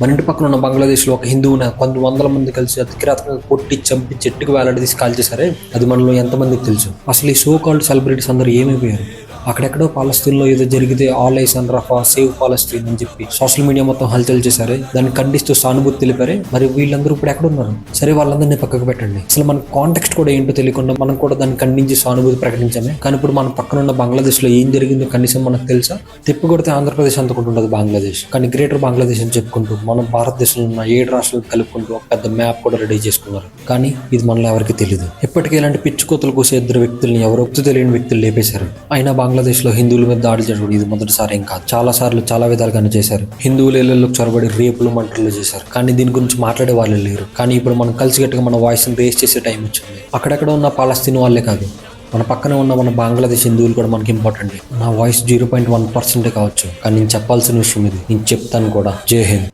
మన ఇంటి పక్కన ఉన్న బంగ్లాదేశ్లో ఒక హిందువుని కొన్ని వందల మంది కలిసి అతి కిరాతకంగా కొట్టి చంపి చెట్టుకు వేలాడదీసి కాల్చేశారే, అది మనలో ఎంతమందికి తెలుసు? అసలు ఈ సో కాల్డ్ సెలబ్రిటీస్ అందరూ ఏమైపోయారు? అక్కడెక్కడో పాలస్తీన్లో ఏదో జరిగితే all eyes on Rafa, save Palestine అని చెప్పి సోషల్ మీడియా మొత్తం హల్చల్ చేశారే, దాన్ని ఖండిస్తూ సానుభూతి తెలిపారే. మరి వీళ్ళందరూ ఇప్పుడు ఎక్కడున్నారు? సరే, వాళ్ళందరినీ పక్కకు పెట్టండి. అసలు మన కాంటెక్స్ట్ కూడా ఏంటో తెలియకుండా మనం కూడా దాన్ని ఖండించి సానుభూతి ప్రకటించామే. కానీ ఇప్పుడు మన పక్కన ఉన్న బంగ్లాదేశ్లో ఏం జరిగిందో కనీసం మనకు తెలుసా? తిప్పి కొడితే ఆంధ్రప్రదేశ్ అంతకుంటుండదు బంగ్లాదేశ్, కానీ గ్రేటర్ బంగ్లాదేశ్ అని చెప్పుకుంటూ మనం భారతదేశంలో ఉన్న 7 రాష్ట్రాలు కలుపుకుంటూ ఒక పెద్ద మ్యాప్ కూడా రెడీ చేసుకున్నారు. కానీ ఇది మనలో ఎవరికి తెలియదు. ఇప్పటికే ఇలాంటి పిచ్చి కోతలు కోసే 2 వ్యక్తుల్ని ఎవరో తెలియని వ్యక్తులు లేపేశారు. అయినా బంగ్లాదేశ్ లో హిందువుల మీద దాడి జరగడం ఇది మొదటిసారి ఏం కాదు. చాలా సార్లు చాలా విధాలుగానే చేశారు. హిందువుల ఇళ్లలో చొరబడి రేపులు మంటలు చేశారు. కానీ దీని గురించి మాట్లాడే వాళ్ళు లేరు. కానీ ఇప్పుడు మనం కలిసిగట్టుగా మన వాయిస్ ని రేస్ చేసే టైం వచ్చింది. అక్కడెక్కడ ఉన్న పాలస్తీన్ వాళ్ళే కాదు, మన పక్కన ఉన్న మన బంగ్లాదేశ్ హిందువులు కూడా మనకి ఇంపార్టెంట్. నా వాయిస్ 0.1% కావచ్చు, కానీ నేను చెప్పాల్సిన విషయం ఇది. నేను చెప్తాను కూడా. జై హింద్.